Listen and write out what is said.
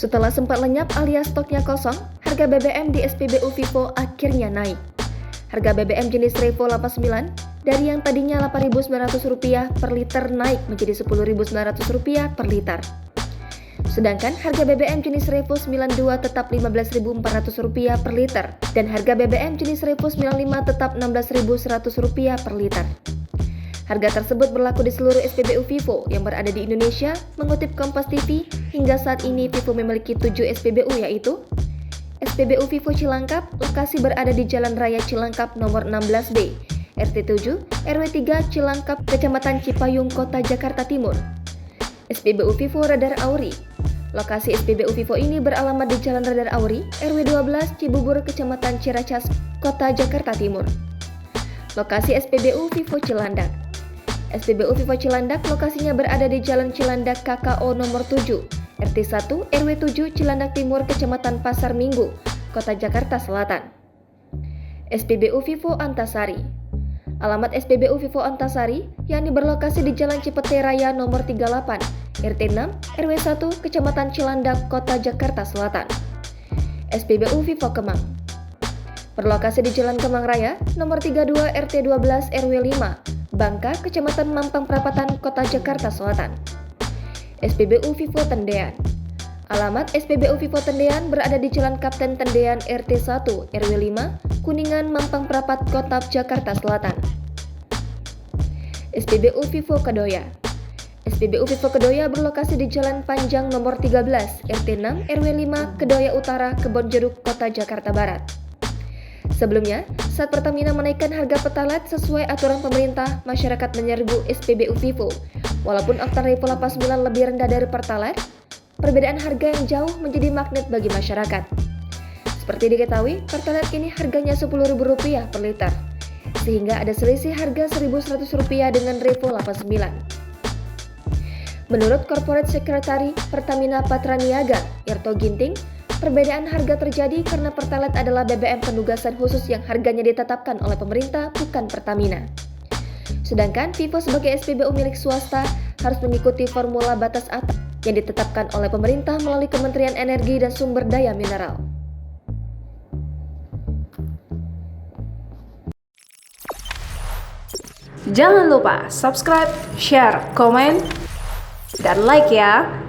Setelah sempat lenyap alias stoknya kosong, harga BBM di SPBU Vivo akhirnya naik. Harga BBM jenis Revo 89 dari yang tadinya Rp8.900 per liter naik menjadi Rp10.900 per liter. Sedangkan harga BBM jenis Revo 92 tetap Rp15.400 per liter dan harga BBM jenis Revo 95 tetap Rp16.100 per liter. Harga tersebut berlaku di seluruh SPBU Vivo yang berada di Indonesia. Mengutip Kompas TV, hingga saat ini Vivo memiliki 7 SPBU, yaitu SPBU Vivo Cilangkap, lokasi berada di Jalan Raya Cilangkap nomor 16B, RT 7, RW 3 Cilangkap, Kecamatan Cipayung, Kota Jakarta Timur. SPBU Vivo Radar Auri, lokasi SPBU Vivo ini beralamat di Jalan Radar Auri, RW 12 Cibubur, Kecamatan Ciracas, Kota Jakarta Timur. Lokasi SPBU Vivo Cilandak, SPBU Vivo Cilandak lokasinya berada di Jalan Cilandak KKO nomor 7, RT 1, RW 7 Cilandak Timur, Kecamatan Pasar Minggu, Kota Jakarta Selatan. SPBU Vivo Antasari, alamat SPBU Vivo Antasari yakni berlokasi di Jalan Cipete Raya nomor 38, RT 6, RW 1 Kecamatan Cilandak, Kota Jakarta Selatan. SPBU Vivo Kemang, berlokasi di Jalan Kemang Raya nomor 32, RT 12, RW 5, Bangka, Kecamatan Mampang Perapatan, Kota Jakarta Selatan. SPBU Vivo Tendean, alamat SPBU Vivo Tendean berada di Jalan Kapten Tendean RT 1 RW 5 Kuningan, Mampang Perapat, Kota Jakarta Selatan. SPBU Vivo Kedoya, SPBU Vivo Kedoya berlokasi di Jalan Panjang nomor 13 RT 6 RW 5 Kedoya Utara, Kebonjeruk, Kota Jakarta Barat. Sebelumnya, saat Pertamina menaikkan harga Pertalite sesuai aturan pemerintah, masyarakat menyerbu SPBU Vivo. Walaupun oktan Revo 89 lebih rendah dari Pertalite, perbedaan harga yang jauh menjadi magnet bagi masyarakat. Seperti diketahui, Pertalite kini harganya Rp10.000 per liter, sehingga ada selisih harga Rp1.100 dengan Revo 89. Menurut Corporate Secretary Pertamina Patraniaga, Yarto Ginting, perbedaan harga terjadi karena Pertalite adalah BBM penugasan khusus yang harganya ditetapkan oleh pemerintah, bukan Pertamina. Sedangkan Vivo sebagai SPBU milik swasta harus mengikuti formula batas atas yang ditetapkan oleh pemerintah melalui Kementerian Energi dan Sumber Daya Mineral. Jangan lupa subscribe, share, komen, dan like ya!